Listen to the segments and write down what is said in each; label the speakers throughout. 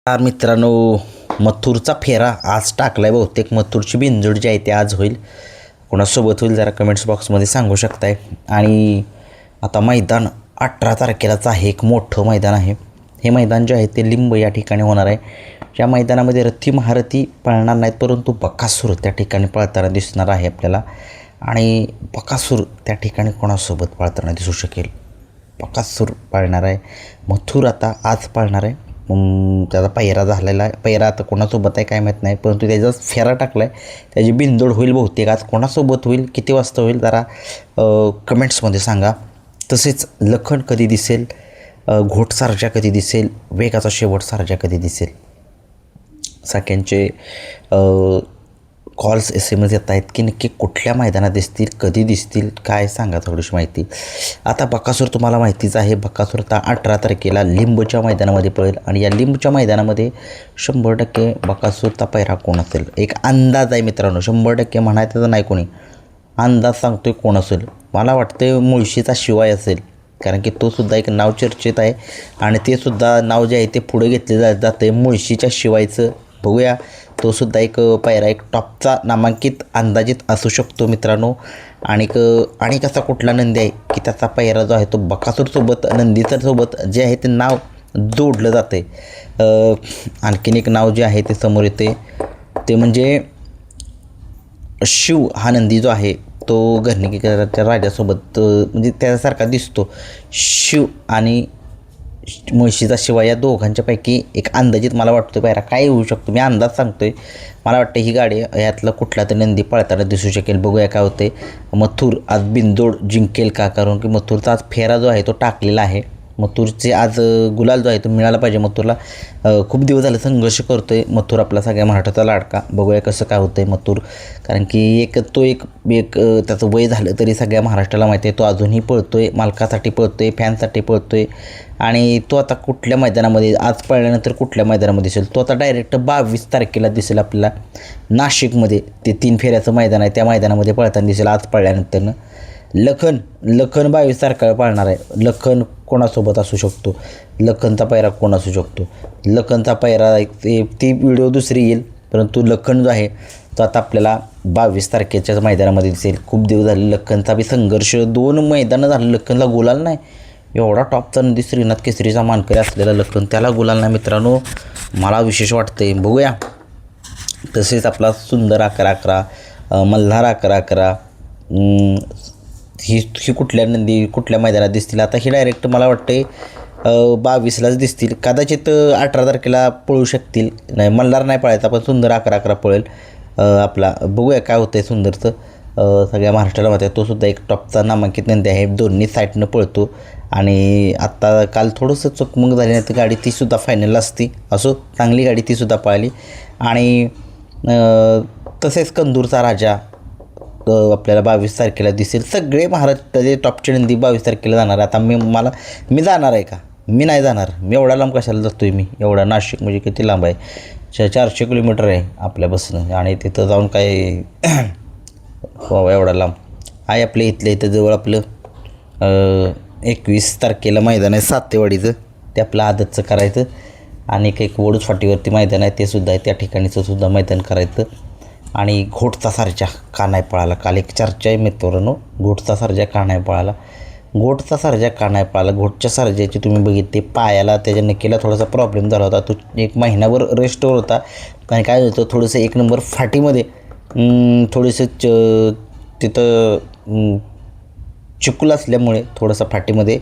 Speaker 1: मित्रांनो, मथुरचा फेरा आज टाकलाय. बहुतेक मथुरची बिनजोड जी आहे ती आज होईल. कोणासोबत होईल जरा कमेंट्स बॉक्समध्ये सांगू शकताय. आणि आता मैदान 18 तारखेलाच आहे. एक मोठं मैदान आहे. हे मैदान जे आहे ते लिंब या ठिकाणी होणार आहे. या मैदानामध्ये रथी महारथी पळणार नाहीत, परंतु बकासूर त्या ठिकाणी पळताना दिसणार आहे आपल्याला. आणि बकासूर त्या ठिकाणी कोणासोबत पळताना दिसू शकेल? बकासूर पळणार आहे. मथुर आता आज पळणार आहे. त्याचा पहिरा झालेला आहे. पहिरा आता कोणासोबत आहे काय माहीत नाही, परंतु त्याचा फेरा टाकला आहे. त्याची बिनजोड होईल बहुतेक. आज कोणासोबत होईल, किती वाजता होईल जरा कमेंट्समध्ये सांगा. तसेच लखन कधी दिसेल, घोट सारजा कधी दिसेल, वेगाचा शेवट सारजा कधी दिसेल, सगळ्यांचे कॉल्स SMS येत आहेत की नक्की कुठल्या मैदानात दिसतील, कधी दिसतील, काय सांगा थोडीशी माहिती. आता बकासूर तुम्हाला माहितीच आहे. बकासूर आता 18 तारखेला लिंबच्या मैदानामध्ये पळेल. आणि या लिंबच्या मैदानामध्ये 100% बकासूरचा पैरा कोण असेल एक अंदाज आहे मित्रांनो. 100% म्हणायचं नाही कोणी, अंदाज सांगतोय कोण असेल. मला वाटतं मुळशीचा शिवाय असेल, कारण की तो सुद्धा एक नाव चर्चेत आहे. आणि ते सुद्धा नाव जे आहे ते पुढे घेतले जाते मुळशीच्या शिवायचं. बघूया, तो सुद्धा एक पायरा एक टॉपचा नामांकित अंदाजित असू शकतो मित्रांनो. आणि कसा कुठला नंदी आहे की त्याचा पायरा जो आहे तो बकासूरसोबत, नंदीचं सोबत जे आहे ते नाव जोडलं जाते. आणखीन एक नाव जे आहे ते समोर येते, ते म्हणजे शिव हा नंदी जो आहे तो घरणीच्या राजासोबत म्हणजे त्यासारखा दिसतो. शिव आणि मुळशीचा शिवाय या दोघांच्यापैकी एक अंदाजित मला वाटतं पायरा काय होऊ शकतो. मी अंदाज सांगतोय. मला वाटतं ही गाडी यातला कुठला तरी नंदी पळताना दिसू शकेल. बघूया काय होते. मथुर आज बिनजोड जिंकेल का? कारण की मथुरचा आज फेरा जो आहे तो टाकलेला आहे. मथुरचे आज गुलाल जो आहे तो मिळाला पाहिजे मथुरला. खूप दिवस झाले संघर्ष करतो आहे मथुर, आपला सगळ्या महाराष्ट्राचा लाडका. बघूया कसं काय होतं आहे मथुर. कारण की एक त्याचं वय झालं तरी सगळ्या महाराष्ट्राला माहिती आहे तो अजूनही पळतो आहे, मालकासाठी पळतो आहे, फॅनसाठी पळतो आहे. आणि तो आता कुठल्या मैदानामध्ये आज पळल्यानंतर कुठल्या मैदानामध्ये दिसेल? तो आता डायरेक्ट 22 तारखेला दिसेल आपल्याला नाशिकमध्ये. ते 3 फेऱ्याचं मैदान आहे, त्या मैदानामध्ये पळताना दिसेल आज पळल्यानंतरनं. लखन 22 तारखेला पाळणार आहे. लखन कोणासोबत असू शकतो? लखनचा पायरा कोण असू शकतो? लखनचा पायरा ती व्हिडिओ दुसरी येईल, परंतु लखन जो आहे तो आता आपल्याला 22 तारखेच्या मैदानामध्ये दिसेल. खूप दिवस झाले लखनचा बी संघर्ष, 2 मैदानं झालं लखनला गुलाल नाही. एवढा टॉपचा नंदी श्रीनाथ केसरीचा मानकरी असलेला लखन, त्याला गुलाल नाही मित्रांनो. मला विशेष वाटते. बघूया. तसेच आपला सुंदर 11-11, मल्हार 11-11, ही कुठल्या नंदी कुठल्या मैदानात दिसतील? आता ही डायरेक्ट मला वाटते 22लाच दिसतील. कदाचित 18 तारखेला पळू शकतील. नाही, मल्हार नाही पळायचा, पण सुंदर 11-11 पळेल आपला. बघूया काय होतं आहे सुंदरचं. सगळ्या महाराष्ट्राला माहिती आहे तो सुद्धा एक टॉपचा नामांकित नंदी आहे. दोन्ही साईडनं पळतो. आणि आत्ता काल थोडंसं चकमक झाली नाही तर गाडी तीसुद्धा फायनलला असती. असो, चांगली गाडी तीसुद्धा पळाली. आणि तसेच कंदूरचा राजा आपल्याला 22 तारखेला दिसेल. सगळे महाराष्ट्राचे टॉपचे नंदी 22 तारखेला जाणार आहे. आता मी जाणार आहे का? मी नाही जाणार. मी एवढा लांब कशाला जातो आहे? मी एवढा, नाशिक म्हणजे किती लांब आहे? 400 किलोमीटर आहे आपल्या बसनं. आणि तिथं जाऊन काय एवढा लांब आहे? आपल्या इथल्या इथं जवळ आपलं 21 तारखेला मैदान आहे सातेवाडीचं, ते आपलं आदतचं करायचं. आणि एक वडूज फाटीवरती मैदान आहे ते सुद्धा आहे, त्या ठिकाणीचं सुद्धा मैदान करायचं. आणि घोटचा सारजा का नाही पळाला? काल एक चर्चा आहे मित्रांनो, घोटचा सारजा का नाही पळाला? घोटचा सारजा का नाही पळाला? घोटच्या सारज्याची तुम्ही बघितले पायाला, त्याच्या नक्कीला थोडासा प्रॉब्लेम झाला होता. तो 1 महिन्यावर रेस्टवर होता. आणि काय होतं, थोडंसं 1 नंबर फाटीमध्ये थोडंसं तिथं चिकूल असल्यामुळे थोडंसं फाटीमध्ये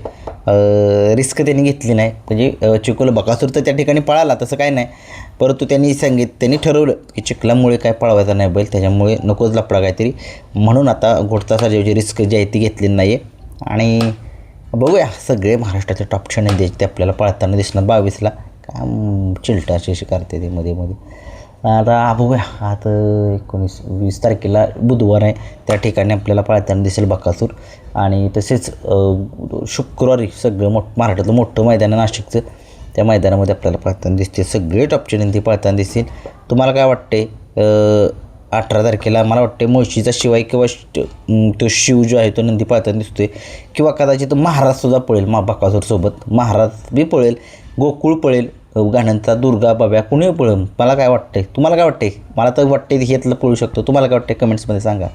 Speaker 1: रिस्क त्यांनी घेतली नाही. म्हणजे चिकूल बकासूर तर त्या ठिकाणी पळाला, तसं काय नाही, परंतु त्यांनी ठरवलं की चिखलामुळे काय पळवायचा नाही बैल, त्याच्यामुळे नकोच लफडा काहीतरी, म्हणून आता घोटचा सारजेची रिस्क जी आहे ती घेतलेली नाही आहे. आणि बघूया, सगळे महाराष्ट्राचे टॉप नंदी ते आपल्याला पळताना दिसणार 22ला. काय चिलटाचे करते ते मध्ये. आता बघूया. आता 19-20 तारखेला बुधवार आहे, त्या ठिकाणी आपल्याला पळताना दिसेल बकासूर. आणि तसेच शुक्रवारी सगळं महाराष्ट्रातलं मोठं मैदान आहे नाशिकचं, त्या मैदानामध्ये आपल्याला पळताना दिसते. सगळे टॉपचे नंदी पळताना दिसतील. तुम्हाला काय वाटते? 18 तारखेला मला वाटते मुळशीचा शिवाय किंवा तो शिव जो आहे तो नंदी पळताना दिसतोय. किंवा कदाचित महाराजसुद्धा पळेल बकासूरसोबत. महाराज बी पळेल, गोकुळ पळेल, गाण्यांचा दुर्गा बाब्या कुणी पळम मला काय वाटतंय तुम्हाला काय वाटतंय मला तर वाटतंय ह्यातलं पळू शकतो तुम्हाला काय वाटतंय कमेंट्समध्ये सांगा.